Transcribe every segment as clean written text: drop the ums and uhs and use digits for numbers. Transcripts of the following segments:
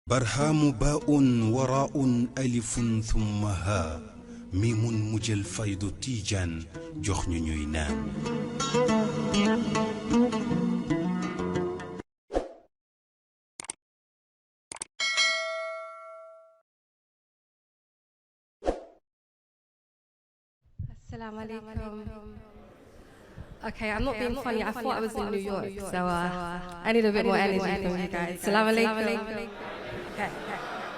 برهام باء وراء ألف ثم ها ميم مجل فيض تيجان جخن نينان Assalamu alaikum. Okay, I'm not being funny. I thought I was in New York, so I need a bit more energy from you guys. Assalamu alaikum. Okay,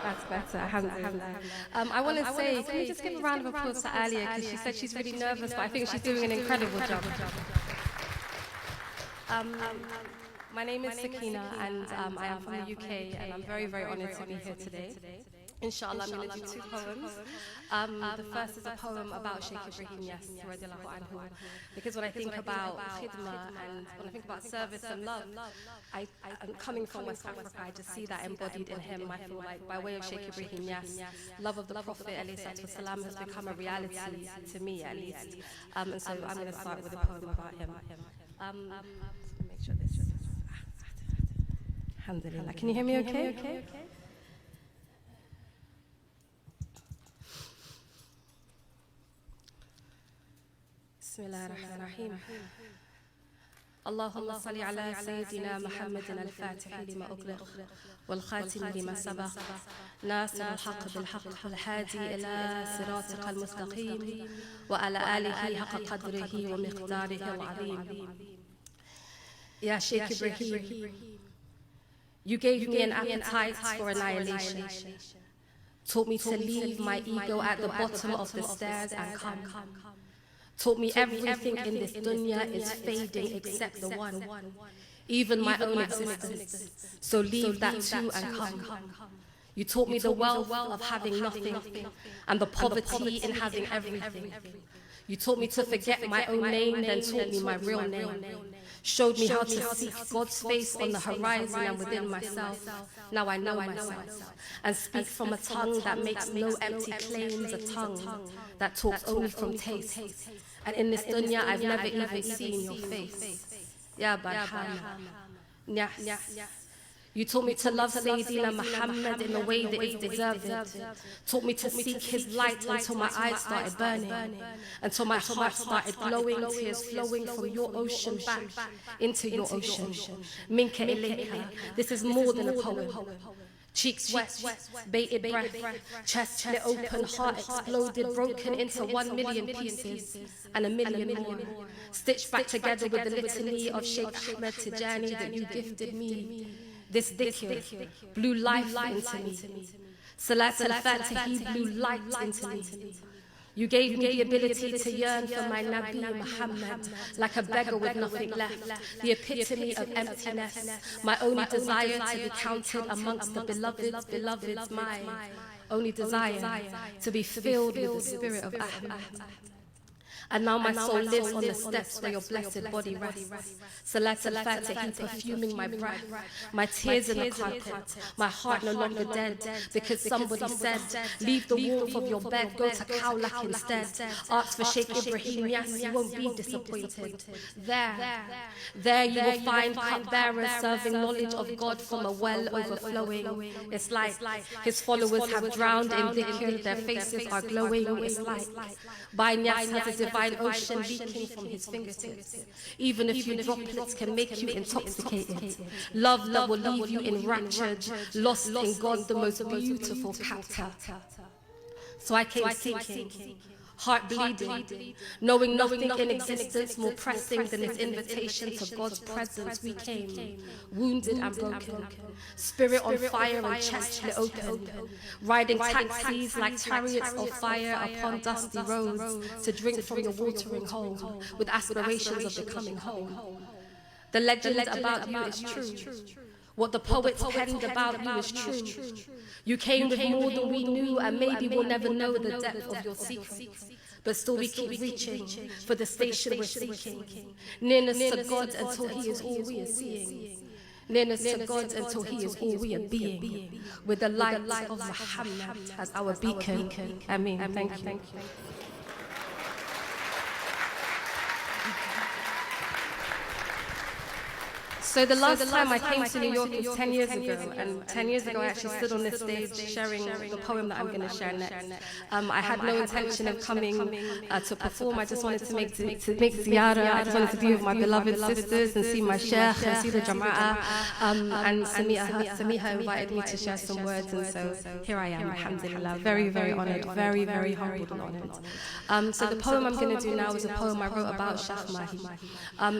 that's better. Alhamdulillah. I want to say, can we just give a round of applause to Alia, because she said she's really nervous, but I think she's doing an incredible job. My name is Sukina, and I am from the UK, and I'm very, very honored to be here today. Inshallah, I'm going to do two poems. The first is a poem about Sheikh Baye Niass, because when I think about khidmah and when I think about service and love, I'm coming from West Africa, I just see that embodied in him. I feel like by way of Sheikh Baye Niass, love of the Prophet ﷺ has become a reality to me, at least. And so I'm going to start with a poem about him. Make sure this is... Alhamdulillah. Can you hear me okay? بسم الله الرحمن الرحيم اللهم صل على سيدنا محمد الفاتح لما أغلق والخاتم لما سبق ناصر الحق بالحق والهادي إلى صراطك المستقيم وعلى آله حق قدره ومقداره العظيم. يا Sheikh Ibrahim, you gave me an appetite for annihilation, taught me to leave my ego at the bottom of the stairs and come. Taught me everything in this dunya is fading except the one, even my own existence. So leave that too and come. You taught me the wealth of having nothing and the poverty in having everything. You taught me to forget my own name, then taught me my real name. Showed me how to seek God's face on the horizon and within myself. Now I know myself and speak from a tongue that makes no empty claims, a tongue that talks only from taste. And in this dunya, I've never even seen your face. Ya Baye Niass. You taught me to love Sayyidina Muhammad in the way that is deserved. Taught me to seek his light until my eyes started burning, until my heart started glowing, tears flowing from your ocean back into your ocean. Minka ilayka. This is more than a poem. Cheeks wet, bated breath, chest split open, heart exploded, broken into 1 million pieces and a million more. Stitched back together with the litany of Sheikh Ahmed Tijani that you gifted me. This dhikr blew life into me. Salat al-Fatihi blew light into me. You gave me the ability to yearn for my Nabi Muhammad like a beggar with nothing left, the epitome of emptiness, my only desire to be counted amongst the beloveds, my only desire to be filled with the spirit of Ahmad. And now my soul lives on the steps where your blessed body rests. Salat al-Fatihi perfuming my breath, my tears in the carpet, my heart no longer dead, because somebody said, leave the warmth of your bed, go to Kaulak instead. Ask for Sheikh Ibrahim Niass, you won't be disappointed. There you will find cupbearers serving knowledge of God from a well overflowing. It's like his followers have drowned in dhikr, their faces are glowing. It's like Baye Niass has a divine ocean leaking from his fingertips. Even a few droplets can make you intoxicated. Love that will leave you enraptured, lost in God, the most beautiful captor. So I came seeking, heart bleeding, knowing nothing in existence more pressing than his invitation to God's presence. We came, wounded and broken, spirit on fire and chest split open, riding taxis like chariots of fire upon dusty roads to drink from your watering hole with aspirations of becoming whole. The legend about you is true. What the poets penned about you is true. You came with more than we knew, and maybe we'll never know the depth of your secrets. But still we keep reaching for the station we're seeking. Nearness to God until He is all we are seeing. Nearness to God until He is all we are being. With the light of Muhammad as our beacon. Ameen. Thank you. So the last time I came to New York was 10 years ago, and 10 years ago I actually stood on this stage sharing the poem that I'm going to share next. I had no intention of coming to perform. I just wanted to make ziyarah. I just wanted to be with my beloved sisters and see my sheikh and see the jama'ah. And Samiha invited me to share some words, and so here I am, alhamdulillah. Very, very honored, very, very humbled and honored. So the poem I'm going to do now is a poem I wrote about Sheikh Mahi.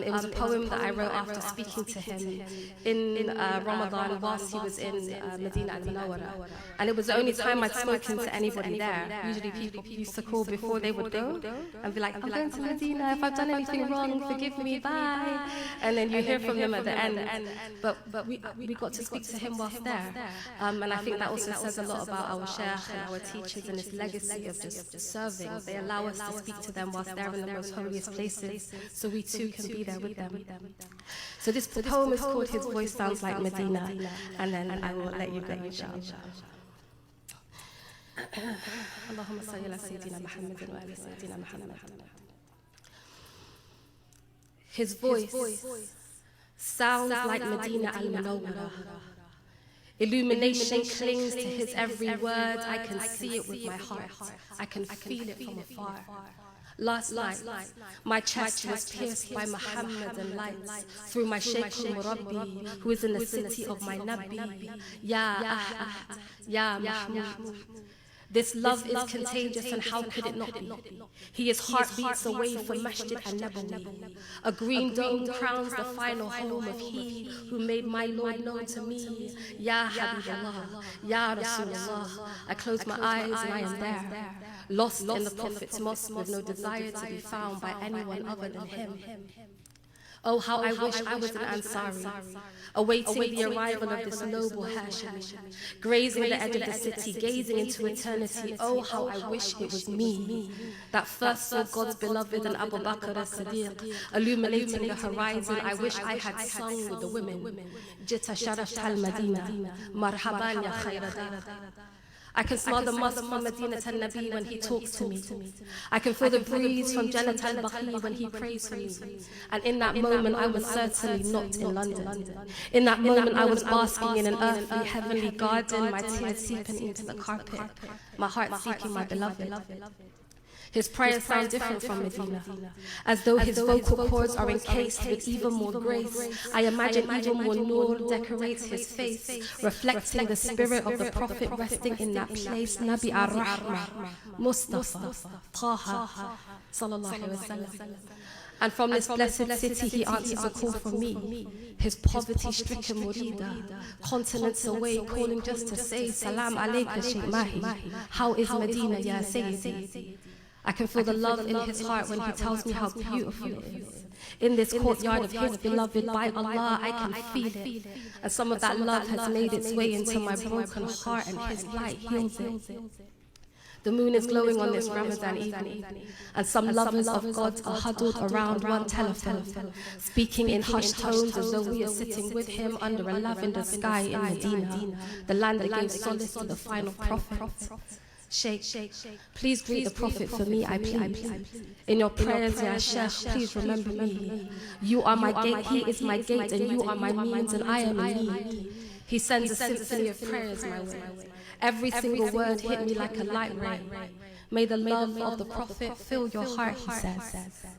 It was a poem that I wrote after speaking to him in Ramadan whilst he was in Medina al-Munawwara. And it was the only time I'd spoken to anybody there. Usually people used to call before they would go and be like, I'm going to Medina, if I've done anything wrong, forgive me, bye. And then you hear from them at the end. But we got to speak to him whilst there. And I think that also says a lot about our sheikh and our teachers and this legacy of just serving. They allow us to speak to them whilst they're in the most holiest places, so we too can be there with them. So this poem is called His Voice Sounds Like Medina, and then I will let you go, inshallah. Allahumma salli ala Sayyidina Muhammadin wa ala Sayyidina Muhammad. His voice sounds like Medina al-Munawwara. Illumination clings to his every word. I can see it with my heart. I can feel it from afar. Last night, my chest was pierced by Muhammadan lights through my Shaykh al-Murabbi, who is in the city of my Nabi. Ya Ahad, Ya Mahmud. This love is contagious, and how could it not be? He is heartbeats away from Masjid al-Nabawi. A green dome crowns the final home of he who made my Lord known to me. Ya Habiballah, Ya Rasulullah. I close my eyes and I am there, lost in the Prophet's mosque with no desire to be found by anyone other than him. Oh, how I wish I was an Ansari, awaiting the arrival of this noble Hashimi, grazing the edge of the city, gazing into eternity. Oh, how I wish it was me that first saw God's beloved and Abu Bakr as-Siddiq illuminating the horizon. I wish I had sung with the women. Jita sharaf al-Madina, marhaban ya khayra dar. I can smell the musk from Medina al-Nabi when he talks to me. I can feel the breeze from Jannat al-Baqi when he prays for me. And in that moment, I was certainly not in London. In that moment, I was basking in an earthly, heavenly garden, my tears seeping into the carpet, my heart seeking my beloved. His prayers sound different from Medina, as though his vocal cords are encased with even more grace. I imagine even more nur decorates his face, reflecting the spirit of the Prophet resting in that place. Nabi ar-Rahma, Mustafa, Taha, sallallahu alayhi wa sallam. And from this blessed city, he answers a call from me, his poverty-stricken murida, continents away, calling just to say, Salam alayka, Shaykh Mahi. How is Medina, ya Sayyidi? I can feel the love in his heart when he tells me how beautiful it is. In this courtyard of his beloved, by Allah, I can feel it. And some of that love has made its way into my broken heart, and his light heals it. The moon is glowing on this Ramadan evening, and some lovers of God are huddled around one telephone, speaking in hushed tones as though we are sitting with him under a lavender sky in Medina, the land that gave solace to the final prophet. Sheikh, please greet the Prophet for me, I please. In your prayers, Ya Sheikh, please remember me. You are my gate, he is my gate, and you are my means, and I am in need. He sends a symphony of prayers my way. Every single word hit me like a light ray. May the love of the Prophet fill your heart, he says.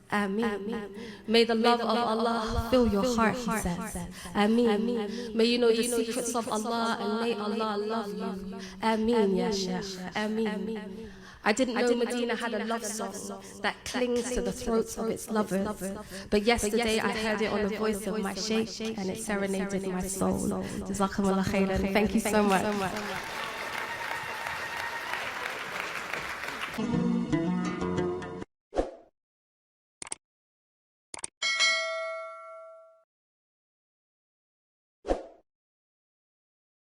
Ameen. May the love of Allah fill your heart, he says. Ameen. May you know the secrets of Allah, and may Allah love you. Ameen, Ya Sheikh. Ameen. I didn't know Medina had a love song that clings to the throats of its lovers. But yesterday I heard it on the voice of my Sheikh, and it serenaded my soul. Jazakumullah khairan. Thank you so much.